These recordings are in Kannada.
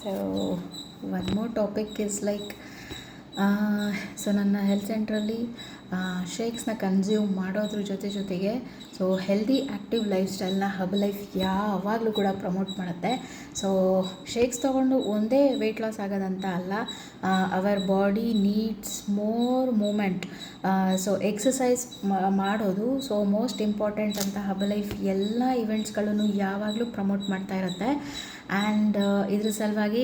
So one more topic is like so ನನ್ನ ಹೆಲ್ತ್ ಸೆಂಟ್ರಲ್ಲಿ ಶೇಕ್ಸ್ನ ಕನ್ಸ್ಯೂಮ್ ಮಾಡೋದ್ರ ಜೊತೆಗೆ ಸೊ ಹೆಲ್ದಿ ಆ್ಯಕ್ಟಿವ್ ಲೈಫ್ ಸ್ಟೈಲ್ನ ಹಬ್ ಲೈಫ್ ಯಾವಾಗಲೂ ಕೂಡ ಪ್ರಮೋಟ್ ಮಾಡುತ್ತೆ. ಸೊ ಶೇಕ್ಸ್ ತೊಗೊಂಡು ಒಂದೇ ವೆಯ್ಟ್ ಲಾಸ್ ಆಗೋದಂತ ಅಲ್ಲ, our body needs more movement. So exercise ಮಾಡೋದು ಸೊ ಮೋಸ್ಟ್ ಇಂಪಾರ್ಟೆಂಟ್ ಅಂತ ಹಬ್ ಲೈಫ್ ಎಲ್ಲ ಇವೆಂಟ್ಸ್ಗಳನ್ನು ಯಾವಾಗಲೂ ಪ್ರಮೋಟ್ ಮಾಡ್ತಾ ಇರುತ್ತೆ. ಆ್ಯಂಡ್ ಇದ್ರ ಸಲುವಾಗಿ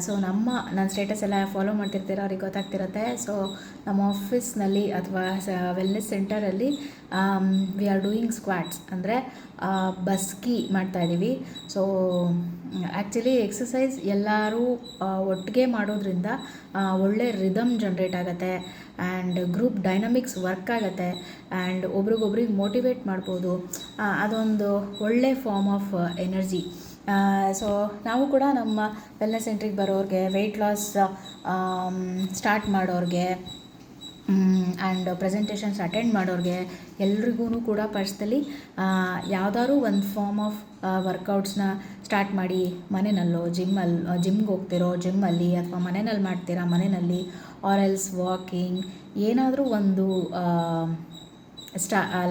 ಸೊ ನನ್ನ ಸ್ಟೇಟಸ್ ಎಲ್ಲ ಫಾಲೋ ಮಾಡ್ತಿರ್ತೀರ, ಅವ್ರಿಗೆ ಗೊತ್ತಾಗ್ತಿರುತ್ತೆ. ಸೊ ನಮ್ಮ ಆಫೀಸ್ನಲ್ಲಿ ಅಥವಾ ವೆಲ್ನೆಸ್ ಸೆಂಟರಲ್ಲಿ ವಿ ಆರ್ ಡೂಯಿಂಗ್ ಸ್ಕ್ವಾಟ್ಸ್, ಅಂದರೆ ಬಸ್ಕಿ ಮಾಡ್ತಾಯಿದ್ದೀವಿ. ಸೊ ಆ್ಯಕ್ಚುಲಿ ಎಕ್ಸಸೈಸ್ ಎಲ್ಲರೂ ಒಟ್ಟಿಗೆ ಮಾಡೋದ್ರಿಂದ ಒಳ್ಳೆ ರಿದಮ್ ಜನ್ರೇಟ್ ಆಗುತ್ತೆ ಆ್ಯಂಡ್ ಗ್ರೂಪ್ ಡೈನಮಿಕ್ಸ್ ವರ್ಕ್ ಆಗುತ್ತೆ ಆ್ಯಂಡ್ ಒಬ್ರಿಗೊಬ್ರಿಗೆ ಮೋಟಿವೇಟ್ ಮಾಡ್ಬೋದು. ಅದೊಂದು ಒಳ್ಳೆ ಫಾರ್ಮ್ ಆಫ್ ಎನರ್ಜಿ. ಸೊ ನಾವು ಕೂಡ ನಮ್ಮ ವೆಲ್ನೆಸ್ ಸೆಂಟ್ರಿಗೆ ಬರೋರಿಗೆ, ವೆಯ್ಟ್ ಲಾಸ್ ಸ್ಟಾರ್ಟ್ ಮಾಡೋರಿಗೆ ಆ್ಯಂಡ್ ಪ್ರೆಸೆಂಟೇಷನ್ಸ್ ಅಟೆಂಡ್ ಮಾಡೋರಿಗೆ ಎಲ್ರಿಗೂ ಕೂಡ ಪರ್ಸ್ನಲಿ ಯಾವುದಾದ್ರೂ ಒಂದು ಫಾರ್ಮ್ ಆಫ್ ವರ್ಕೌಟ್ಸ್ನ ಸ್ಟಾರ್ಟ್ ಮಾಡಿ, ಮನೆಯಲ್ಲೋ ಜಿಮ್ಗೆ ಹೋಗ್ತಿರೋ ಜಿಮ್ಮಲ್ಲಿ, ಅಥವಾ ಮನೆಯಲ್ಲಿ ಮಾಡ್ತೀರಾ ಮನೆಯಲ್ಲಿ, ಆರ್ ಎಲ್ಸ್ ವಾಕಿಂಗ್, ಏನಾದರೂ ಒಂದು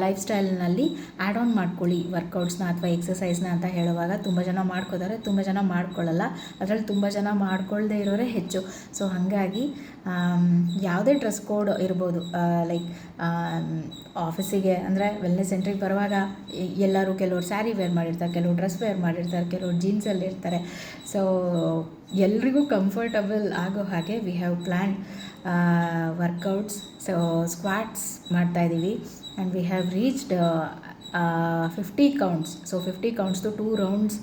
ಲೈಫ್ ಸ್ಟೈಲ್ನಲ್ಲಿ ಆ್ಯಡ್ ಆನ್ ಮಾಡ್ಕೊಳ್ಳಿ ವರ್ಕೌಟ್ಸ್ನ ಅಥವಾ ಎಕ್ಸಸೈಸ್ನ ಅಂತ ಹೇಳುವಾಗ ತುಂಬ ಜನ ಮಾಡ್ಕೋತಾರೆ, ತುಂಬ ಜನ ಮಾಡ್ಕೊಳ್ಳಲ್ಲ. ಅದರಲ್ಲಿ ತುಂಬ ಜನ ಮಾಡ್ಕೊಳ್ಳದೇ ಇರೋರೇ ಹೆಚ್ಚು. ಸೊ ಹಾಗಾಗಿ ಯಾವುದೇ ಡ್ರೆಸ್ ಕೋಡ್ ಇರ್ಬೋದು, ಲೈಕ್ ಆಫೀಸಿಗೆ ಅಂದರೆ ವೆಲ್ನೆಸ್ ಸೆಂಟ್ರಿಗೆ ಬರುವಾಗ ಎಲ್ಲರೂ ಕೆಲವರು ಸ್ಯಾರಿ ವೇರ್ ಮಾಡಿರ್ತಾರೆ, ಕೆಲವರು ಡ್ರೆಸ್ ವೇರ್ ಮಾಡಿರ್ತಾರೆ, ಕೆಲವರು ಜೀನ್ಸಲ್ಲಿ ಇರ್ತಾರೆ. ಸೊ ಎಲ್ರಿಗೂ ಕಂಫರ್ಟಬಲ್ ಆಗೋ ಹಾಗೆ we have plan workouts. So squats ಮಾಡ್ತಾಯಿದ್ದೀವಿ and we have reached 50 counts. So 50 ಕೌಂಟ್ಸ್ದು 2 ರೌಂಡ್ಸ್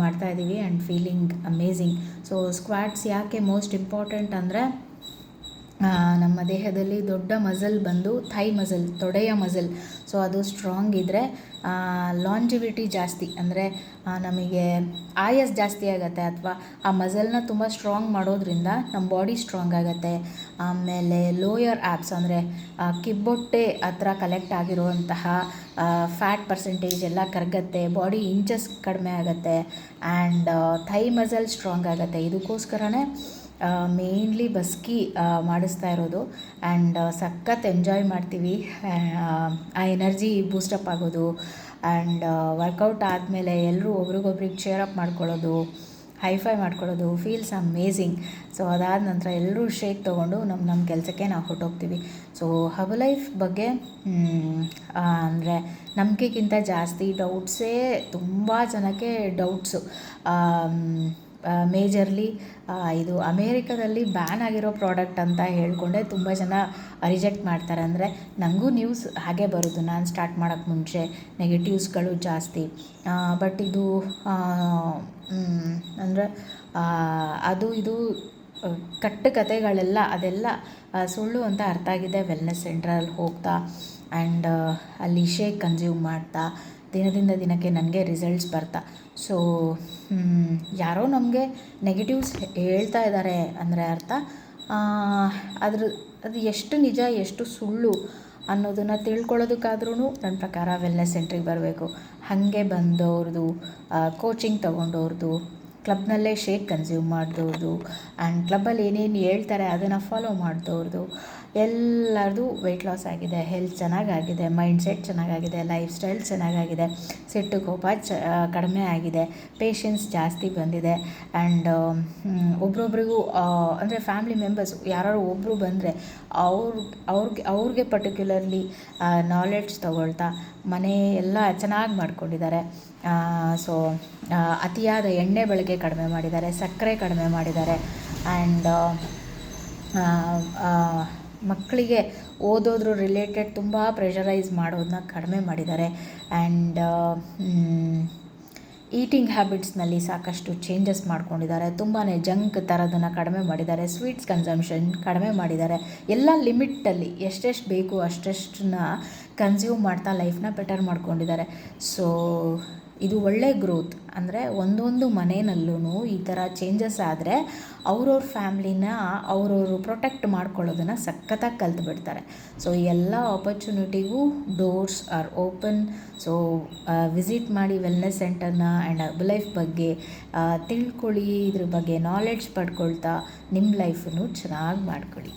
ಮಾಡ್ತಾಯಿದ್ದೀವಿ and feeling amazing. So squats ಯಾಕೆ ಮೋಸ್ಟ್ ಇಂಪಾರ್ಟೆಂಟ್ ಅಂದರೆ, ನಮ್ಮ ದೇಹದಲ್ಲಿ ದೊಡ್ಡ ಮಸಲ್ ಬಂದು ಥೈ ಮಸಲ್, ತೊಡೆಯ ಮಸಲ್. ಸೊ ಅದು ಸ್ಟ್ರಾಂಗ್ ಇದ್ದರೆ ಲಾಂಜಿವಿಟಿ ಜಾಸ್ತಿ, ಅಂದರೆ ನಮಗೆ ಆಯಸ್ ಜಾಸ್ತಿ ಆಗುತ್ತೆ, ಅಥವಾ ಆ ಮಸಲ್ನ ತುಂಬ ಸ್ಟ್ರಾಂಗ್ ಮಾಡೋದ್ರಿಂದ ನಮ್ಮ ಬಾಡಿ ಸ್ಟ್ರಾಂಗ್ ಆಗುತ್ತೆ. ಆಮೇಲೆ ಲೋಯರ್ ಆ್ಯಪ್ಸ್, ಅಂದರೆ ಕಿಬ್ಬೊಟ್ಟೆ ಹತ್ರ ಕಲೆಕ್ಟ್ ಆಗಿರುವಂತಹ ಫ್ಯಾಟ್ ಪರ್ಸೆಂಟೇಜ್ ಎಲ್ಲ ಕರಗತ್ತೆ, ಬಾಡಿ ಇಂಚಸ್ ಕಡಿಮೆ ಆಗುತ್ತೆ ಆ್ಯಂಡ್ ಥೈ ಮಸಲ್ ಸ್ಟ್ರಾಂಗ್ ಆಗುತ್ತೆ. ಇದಕ್ಕೋಸ್ಕರನೇ ಮೇನ್ಲಿ ಬಸ್ಕಿ ಮಾಡಿಸ್ತಾ ಇರೋದು ಆ್ಯಂಡ್ ಸಖತ್ ಎಂಜಾಯ್ ಮಾಡ್ತೀವಿ. ಆ ಎನರ್ಜಿ ಬೂಸ್ಟಪ್ ಆಗೋದು ಆ್ಯಂಡ್ ವರ್ಕೌಟ್ ಆದಮೇಲೆ ಎಲ್ಲರೂ ಒಬ್ರಿಗೊಬ್ರಿಗೆ ಚೇರಪ್ ಮಾಡ್ಕೊಳ್ಳೋದು, ಹೈಫೈ ಮಾಡ್ಕೊಳ್ಳೋದು ಫೀಲ್ಸ್ ಅಮೇಝಿಂಗ್. ಸೊ ಅದಾದ ನಂತರ ಎಲ್ಲರೂ ಶೇಕ್ ತೊಗೊಂಡು ನಮ್ಮ ಕೆಲಸಕ್ಕೆ ನಾವು ಹೊರಟೋಗ್ತೀವಿ. ಸೊ ಹಬ್ ಲೈಫ್ ಬಗ್ಗೆ ಅಂದರೆ ನಂಬಿಕೆಗಿಂತ ಜಾಸ್ತಿ ಡೌಟ್ಸೇ, ತುಂಬ ಜನಕ್ಕೆ ಡೌಟ್ಸು. ಮೇಜರ್ಲಿ ಇದು ಅಮೇರಿಕಾದಲ್ಲಿ ಬ್ಯಾನ್ ಆಗಿರೋ ಪ್ರಾಡಕ್ಟ್ ಅಂತ ಹೇಳ್ಕೊಂಡೆ ತುಂಬ ಜನ ರಿಜೆಕ್ಟ್ ಮಾಡ್ತಾರೆ. ಅಂದರೆ ನನಗೂ ನ್ಯೂಸ್ ಹಾಗೆ ಬರೋದು, ನಾನು ಸ್ಟಾರ್ಟ್ ಮಾಡೋಕ್ಕೆ ಮುಂಚೆ ನೆಗೆಟಿವ್ಸ್ಗಳು ಜಾಸ್ತಿ. ಬಟ್ ಇದು ಅಂದರೆ ಇದು ಕಥೆಗಳೆಲ್ಲ ಅದೆಲ್ಲ ಸುಳ್ಳು ಅಂತ ಅರ್ಥ ಆಗಿದೆ ವೆಲ್ನೆಸ್ ಸೆಂಟ್ರಲ್ಲಿ ಹೋಗ್ತಾ ಆ್ಯಂಡ್ ಅಲ್ಲಿ ಶೇಕ್ ಕನ್ಸ್ಯೂಮ್ ಮಾಡ್ತಾ ದಿನದಿಂದ ದಿನಕ್ಕೆ ನನಗೆ ರಿಸಲ್ಟ್ಸ್ ಬರ್ತಾ. ಸೊ ಯಾರೋ ನಮಗೆ ನೆಗೆಟಿವ್ಸ್ ಹೇಳ್ತಾ ಇದ್ದಾರೆ ಅಂದರೆ ಅರ್ಥ ಅದು ಎಷ್ಟು ನಿಜ ಎಷ್ಟು ಸುಳ್ಳು ಅನ್ನೋದನ್ನು ತಿಳ್ಕೊಳ್ಳೋದಕ್ಕಾದ್ರೂ ನನ್ನ ಪ್ರಕಾರ ವೆಲ್ನೆಸ್ ಸೆಂಟ್ರಿಗೆ ಬರಬೇಕು. ಹಾಗೆ ಬಂದವ್ರದ್ದು ಕೋಚಿಂಗ್ ತೊಗೊಂಡವ್ರದ್ದು, ಕ್ಲಬ್ನಲ್ಲೇ ಶೇಕ್ ಕನ್ಸ್ಯೂಮ್ ಮಾಡಿದವ್ರದ್ದು ಆ್ಯಂಡ್ ಕ್ಲಬ್ಬಲ್ಲಿ ಏನೇನು ಹೇಳ್ತಾರೆ ಅದನ್ನು ಫಾಲೋ ಮಾಡಿದವ್ರದ್ದು ಎಲ್ಲರದು ವೆಯ್ಟ್ ಲಾಸ್ ಆಗಿದೆ, ಹೆಲ್ತ್ ಚೆನ್ನಾಗಾಗಿದೆ, ಮೈಂಡ್ ಸೆಟ್ ಚೆನ್ನಾಗಾಗಿದೆ, ಲೈಫ್ ಸ್ಟೈಲ್ ಚೆನ್ನಾಗಾಗಿದೆ, ಸಿಟ್ಟು ಕೋಪ ಕಡಿಮೆ ಆಗಿದೆ, ಪೇಷನ್ಸ್ ಜಾಸ್ತಿ ಬಂದಿದೆ ಆ್ಯಂಡ್ ಒಬ್ರೊಬ್ರಿಗೂ ಅಂದರೆ ಫ್ಯಾಮಿಲಿ ಮೆಂಬರ್ಸ್ ಯಾರು ಒಬ್ಬರು ಬಂದರೆ ಅವ್ರಿಗೆ ಪರ್ಟಿಕ್ಯುಲರ್ಲಿ ನಾಲೆಡ್ಜ್ ತೊಗೊಳ್ತಾ ಮನೆ ಎಲ್ಲ ಚೆನ್ನಾಗಿ ಮಾಡ್ಕೊಂಡಿದ್ದಾರೆ. ಸೊ ಅತಿಯಾದ ಎಣ್ಣೆ ಬಳಕೆ ಕಡಿಮೆ ಮಾಡಿದ್ದಾರೆ, ಸಕ್ಕರೆ ಕಡಿಮೆ ಮಾಡಿದ್ದಾರೆ ಆ್ಯಂಡ್ ಮಕ್ಕಳಿಗೆ ಓದೋದ್ರ ರಿಲೇಟೆಡ್ ತುಂಬ ಪ್ರೆಷರೈಸ್ ಮಾಡೋದನ್ನ ಕಡಿಮೆ ಮಾಡಿದ್ದಾರೆ ಆ್ಯಂಡ್ ಈಟಿಂಗ್ ಹ್ಯಾಬಿಟ್ಸ್ನಲ್ಲಿ ಸಾಕಷ್ಟು ಚೇಂಜಸ್ ಮಾಡ್ಕೊಂಡಿದ್ದಾರೆ. ತುಂಬಾ ಜಂಕ್ ಥರದನ್ನು ಕಡಿಮೆ ಮಾಡಿದ್ದಾರೆ, ಸ್ವೀಟ್ಸ್ ಕನ್ಸಂಪ್ಷನ್ ಕಡಿಮೆ ಮಾಡಿದ್ದಾರೆ. ಎಲ್ಲ ಲಿಮಿಟಲ್ಲಿ ಎಷ್ಟೆಷ್ಟು ಬೇಕು ಅಷ್ಟೆಷ್ಟನ್ನ ಕನ್ಸ್ಯೂಮ್ ಮಾಡ್ತಾ ಲೈಫ್ನ ಬೆಟರ್ ಮಾಡ್ಕೊಂಡಿದ್ದಾರೆ. ಸೊ ಇದು ಒಳ್ಳೆ ಗ್ರೋತ್. ಅಂದರೆ ಒಂದೊಂದು ಮನೆಯಲ್ಲೂ ಈ ಥರ ಚೇಂಜಸ್ ಆದರೆ ಅವ್ರವ್ರ ಫ್ಯಾಮ್ಲಿನ ಅವ್ರವರು ಪ್ರೊಟೆಕ್ಟ್ ಮಾಡ್ಕೊಳ್ಳೋದನ್ನು ಸಖತ್ತಾಗಿ ಕಲ್ತ್ಬಿಡ್ತಾರೆ. ಸೊ ಎಲ್ಲ ಆಪರ್ಚುನಿಟಿಗೂ doors are open. So visit ಮಾಡಿ ವೆಲ್ನೆಸ್ ಸೆಂಟರ್ನ ಆ್ಯಂಡ್ ಲೈಫ್ ಬಗ್ಗೆ ತಿಳ್ಕೊಳ್ಳಿ, ಇದ್ರ ಬಗ್ಗೆ ನಾಲೆಡ್ಜ್ ಪಡ್ಕೊಳ್ತಾ ನಿಮ್ಮ ಲೈಫನ್ನು ಚೆನ್ನಾಗಿ ಮಾಡ್ಕೊಳ್ಳಿ.